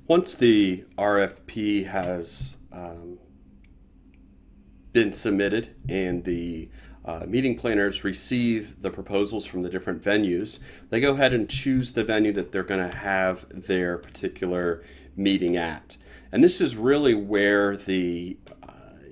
Once the RFP has been submitted and the meeting planners receive the proposals from the different venues, they go ahead and choose the venue that they're going to have their particular meeting at. And this is really where the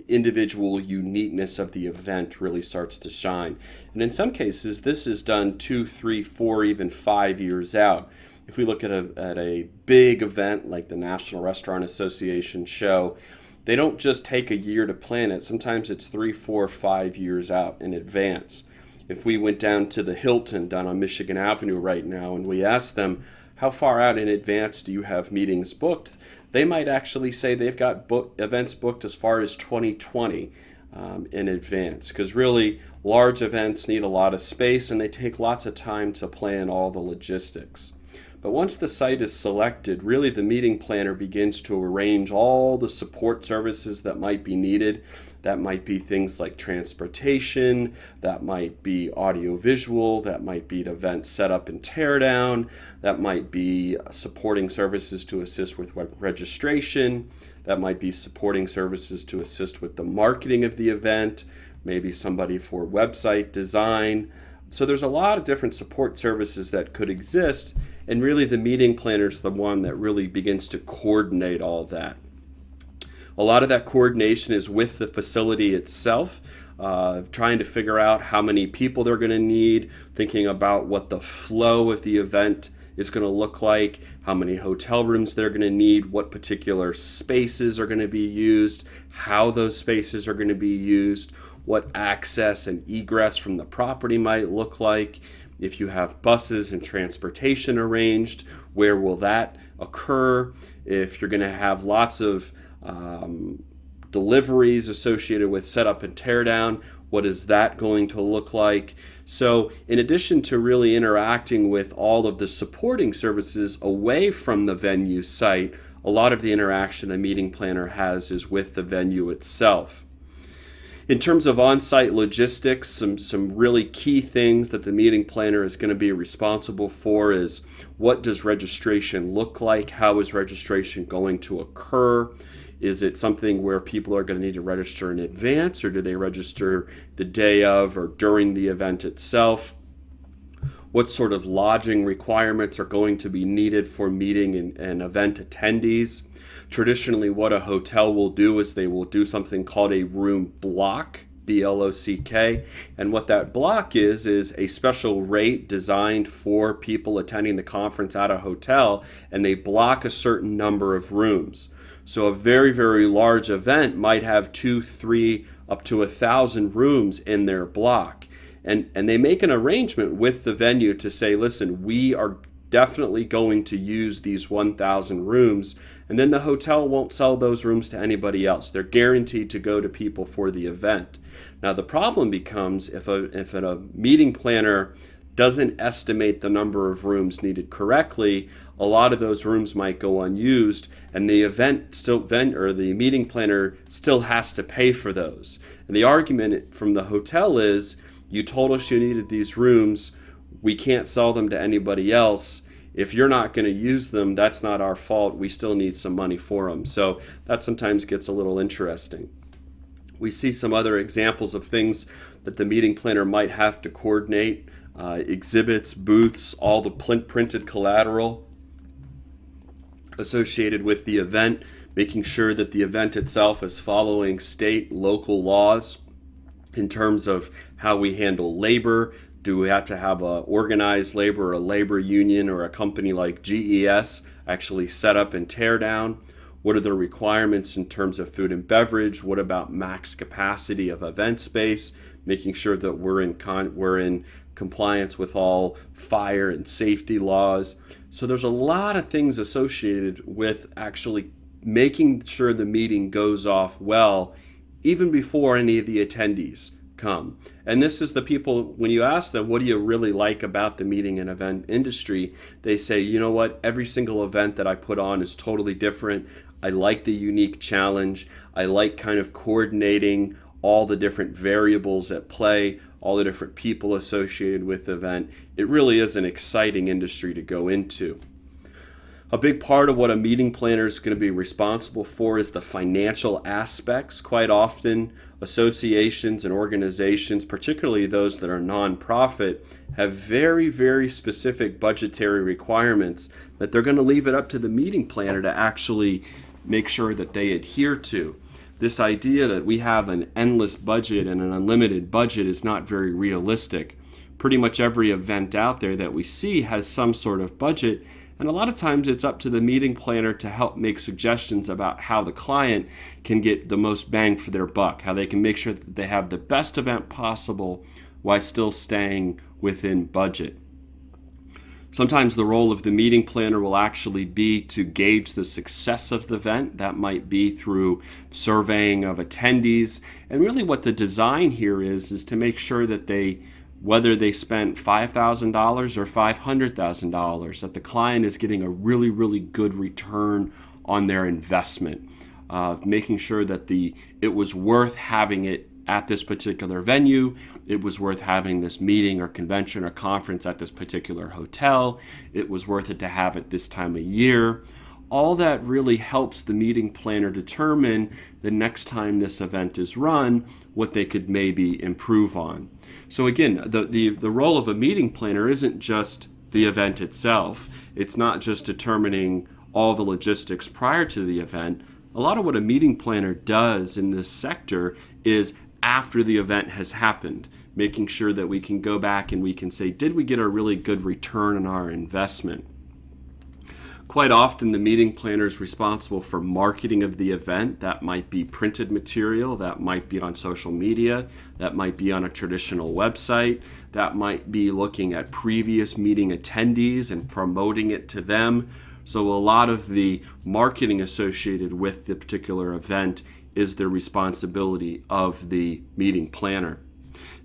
individual uniqueness of the event really starts to shine. And in some cases, this is done 2, 3, 4, even 5 years out. If we look at a big event like the National Restaurant Association show, they don't just take a year to plan it. Sometimes it's 3, 4, 5 years out in advance. If we went down to the Hilton down on Michigan Avenue right now and we asked them, how far out in advance do you have meetings booked? They might actually say they've got events booked as far as 2020 in advance, because really large events need a lot of space and they take lots of time to plan all the logistics. But once the site is selected, really the meeting planner begins to arrange all the support services that might be needed. That might be things like transportation, that might be audiovisual, that might be event setup and teardown, that might be supporting services to assist with registration, that might be supporting services to assist with the marketing of the event, maybe somebody for website design. So there's a lot of different support services that could exist, and really the meeting planner is the one that really begins to coordinate all that. A lot of that coordination is with the facility itself, trying to figure out how many people they're going to need, thinking about what the flow of the event is going to look like, how many hotel rooms they're going to need, what particular spaces are going to be used, how those spaces are going to be used, what access and egress from the property might look like. If you have buses and transportation arranged, where will that occur? If you're going to have lots of deliveries associated with setup and teardown, what is that going to look like? So in addition to really interacting with all of the supporting services away from the venue site, a lot of the interaction a meeting planner has is with the venue itself. In terms of on-site logistics, some really key things that the meeting planner is going to be responsible for is, what does registration look like? How is registration going to occur? Is it something where people are going to need to register in advance, or do they register the day of or during the event itself? What sort of lodging requirements are going to be needed for meeting and event attendees? Traditionally, what a hotel will do is they will do something called a room block, BLOCK, and what that block is a special rate designed for people attending the conference at a hotel, and they block a certain number of rooms. So a very, very large event might have 2, 3, up to 1,000 rooms in their block. And they make an arrangement with the venue to say, listen, we are definitely going to use these 1,000 rooms, and then the hotel won't sell those rooms to anybody else. They're guaranteed to go to people for the event. Now the problem becomes if a meeting planner doesn't estimate the number of rooms needed correctly, a lot of those rooms might go unused, and the the meeting planner still has to pay for those. And the argument from the hotel is, you told us you needed these rooms, we can't sell them to anybody else. If you're not going to use them, that's not our fault. We still need some money for them. So that sometimes gets a little interesting. We see some other examples of things that the meeting planner might have to coordinate. Exhibits, booths, all the printed collateral associated with the event, making sure that the event itself is following state, local laws in terms of how we handle labor. Do we have to have a organized labor, or a labor union, or a company like GES actually set up and tear down? What are the requirements in terms of food and beverage? What about max capacity of event space? Making sure that we're in compliance with all fire and safety laws. So there's a lot of things associated with actually making sure the meeting goes off well, even before any of the attendees come. And this is the people, when you ask them, what do you really like about the meeting and event industry? They say, you know what, every single event that I put on is totally different. I like the unique challenge. I like kind of coordinating all the different variables at play, all the different people associated with the event. It really is an exciting industry to go into. A big part of what a meeting planner is going to be responsible for is the financial aspects. Quite often, associations and organizations, particularly those that are nonprofit, have very, very specific budgetary requirements that they're going to leave it up to the meeting planner to actually make sure that they adhere to. This idea that we have an endless budget and an unlimited budget is not very realistic. Pretty much every event out there that we see has some sort of budget, and a lot of times it's up to the meeting planner to help make suggestions about how the client can get the most bang for their buck, how they can make sure that they have the best event possible while still staying within budget. Sometimes the role of the meeting planner will actually be to gauge the success of the event. That might be through surveying of attendees. And really what the design here is to make sure that whether they spent $5,000 or $500,000, that the client is getting a really, really good return on their investment. Making sure that it was worth having it at this particular venue, it was worth having this meeting or convention or conference at this particular hotel, it was worth it to have it this time of year. All that really helps the meeting planner determine the next time this event is run, what they could maybe improve on. So again, the role of a meeting planner isn't just the event itself. It's not just determining all the logistics prior to the event. A lot of what a meeting planner does in this sector is after the event has happened, making sure that we can go back and we can say, did we get a really good return on our investment? Quite often, the meeting planner is responsible for marketing of the event. That might be printed material, that might be on social media, that might be on a traditional website, that might be looking at previous meeting attendees and promoting it to them. So a lot of the marketing associated with the particular event is the responsibility of the meeting planner.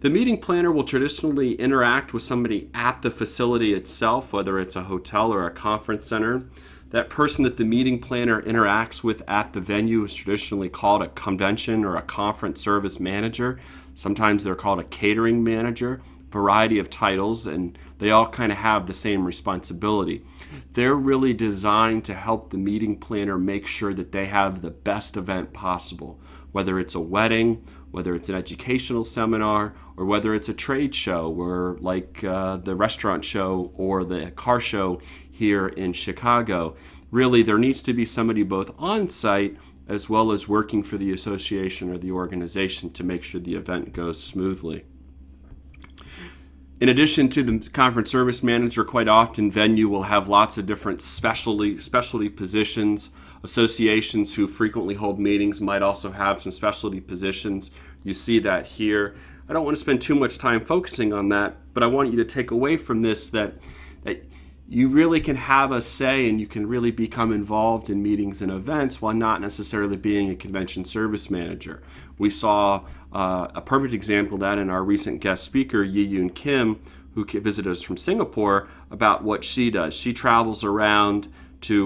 The meeting planner will traditionally interact with somebody at the facility itself, whether it's a hotel or a conference center. That person that the meeting planner interacts with at the venue is traditionally called a convention or a conference service manager. Sometimes they're called a catering manager, variety of titles, and they all kind of have the same responsibility. They're really designed to help the meeting planner make sure that they have the best event possible, whether it's a wedding, whether it's an educational seminar, or whether it's a trade show, or like the restaurant show or the car show here in Chicago. Really, there needs to be somebody both on site as well as working for the association or the organization to make sure the event goes smoothly. In addition to the conference service manager, quite often venue will have lots of different specialty positions. Associations who frequently hold meetings might also have some specialty positions. You see that here. I don't want to spend too much time focusing on that, but I want you to take away from this that you really can have a say and you can really become involved in meetings and events while not necessarily being a convention service manager. We saw a perfect example of that in our recent guest speaker, Yi-Yoon Kim, who visited us from Singapore, about what she does. She travels around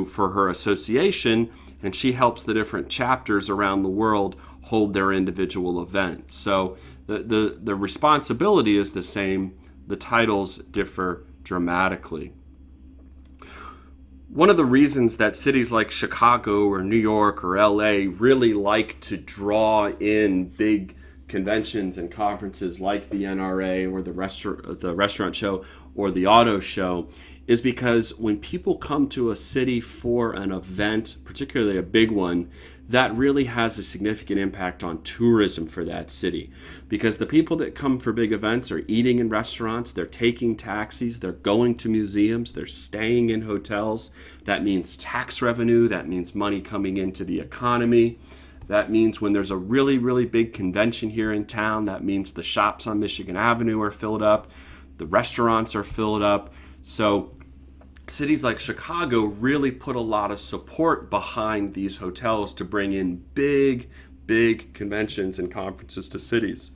for her association, and she helps the different chapters around the world hold their individual events. So the responsibility is the same. The titles differ dramatically. One of the reasons that cities like Chicago or New York or LA really like to draw in big conventions and conferences like the NRA or the restaurant show or the auto show is because when people come to a city for an event, particularly a big one, that really has a significant impact on tourism for that city. Because the people that come for big events are eating in restaurants, they're taking taxis, they're going to museums, they're staying in hotels. That means tax revenue, that means money coming into the economy. That means when there's a really, really big convention here in town, that means the shops on Michigan Avenue are filled up, the restaurants are filled up. So cities like Chicago really put a lot of support behind these hotels to bring in big, big conventions and conferences to cities.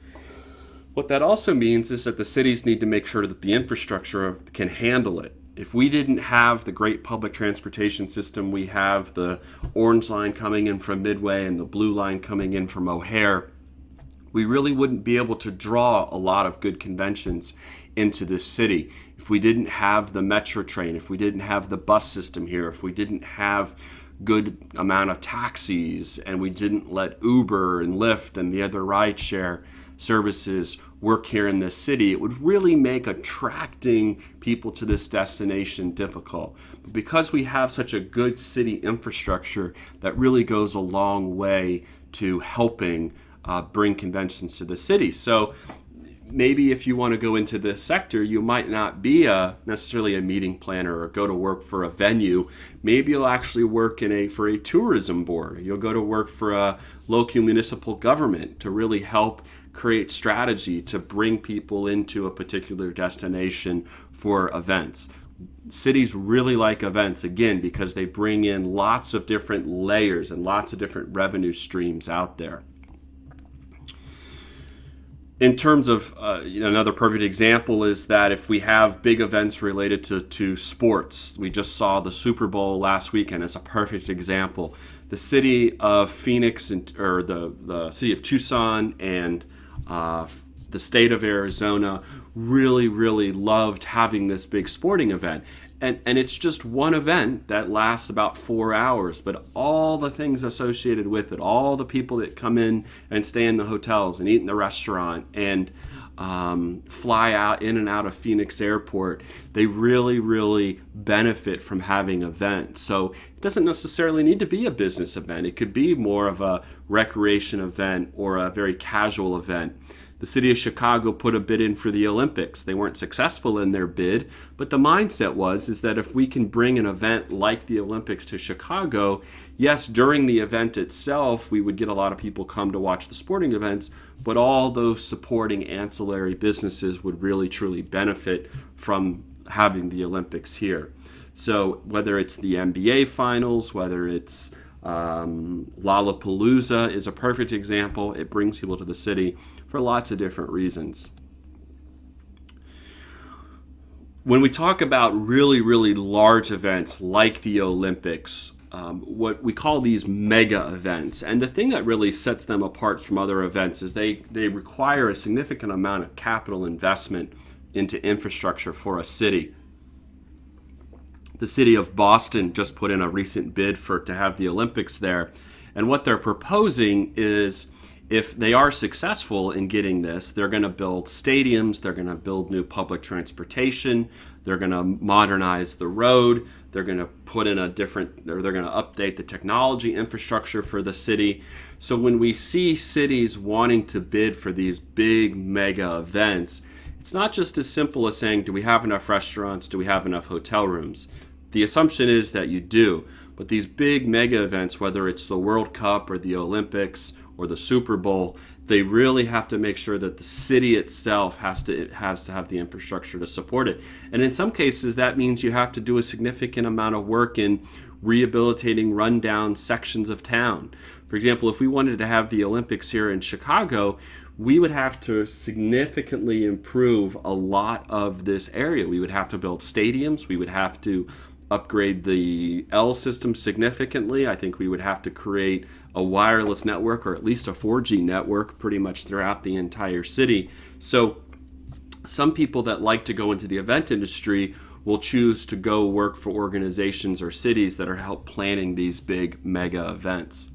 What that also means is that the cities need to make sure that the infrastructure can handle it. If we didn't have the great public transportation system, we have the orange line coming in from Midway and the blue line coming in from O'Hare, we really wouldn't be able to draw a lot of good conventions into this city if we didn't have the metro train, if we didn't have the bus system here, if we didn't have good amount of taxis, and we didn't let Uber and Lyft and the other rideshare services work here in this city. It would really make attracting people to this destination difficult. But because we have such a good city infrastructure, that really goes a long way to helping bring conventions to the city. So maybe if you want to go into this sector, you might not be necessarily a meeting planner or go to work for a venue. Maybe you'll actually work for a tourism board. You'll go to work for a local municipal government to really help create strategy to bring people into a particular destination for events. Cities really like events, again, because they bring in lots of different layers and lots of different revenue streams out there. In terms of another perfect example is that if we have big events related to sports, we just saw the Super Bowl last weekend as a perfect example. The city of Phoenix or the city of Tucson and the state of Arizona really, really loved having this big sporting event. And it's just one event that lasts about 4 hours, but all the things associated with it, all the people that come in and stay in the hotels and eat in the restaurant and fly out in and out of Phoenix Airport, they really, really benefit from having events. So it doesn't necessarily need to be a business event. It could be more of a recreation event or a very casual event. The city of Chicago put a bid in for the Olympics. They weren't successful in their bid, but the mindset is that if we can bring an event like the Olympics to Chicago, yes, during the event itself, we would get a lot of people come to watch the sporting events, but all those supporting ancillary businesses would really, truly benefit from having the Olympics here. So whether it's the NBA finals, whether it's Lollapalooza is a perfect example. It brings people to the city for lots of different reasons. When we talk about really, really large events like the Olympics, what we call these mega events, and the thing that really sets them apart from other events is they require a significant amount of capital investment into infrastructure for a city. The city of Boston just put in a recent bid to have the Olympics there. And what they're proposing is if they are successful in getting this, they're going to build stadiums, they're going to build new public transportation, they're going to modernize the road, they're going to put in they're going to update the technology infrastructure for the city. So when we see cities wanting to bid for these big mega events, it's not just as simple as saying, do we have enough restaurants? Do we have enough hotel rooms? The assumption is that you do, but these big mega events, whether it's the World Cup or the Olympics or the Super Bowl, they really have to make sure that the city itself has to have the infrastructure to support it. And in some cases, that means you have to do a significant amount of work in rehabilitating rundown sections of town. For example, if we wanted to have the Olympics here in Chicago, we would have to significantly improve a lot of this area. We would have to build stadiums. We would have to upgrade the L system significantly. I think we would have to create a wireless network or at least a 4G network pretty much throughout the entire city. So some people that like to go into the event industry will choose to go work for organizations or cities that are help planning these big mega events.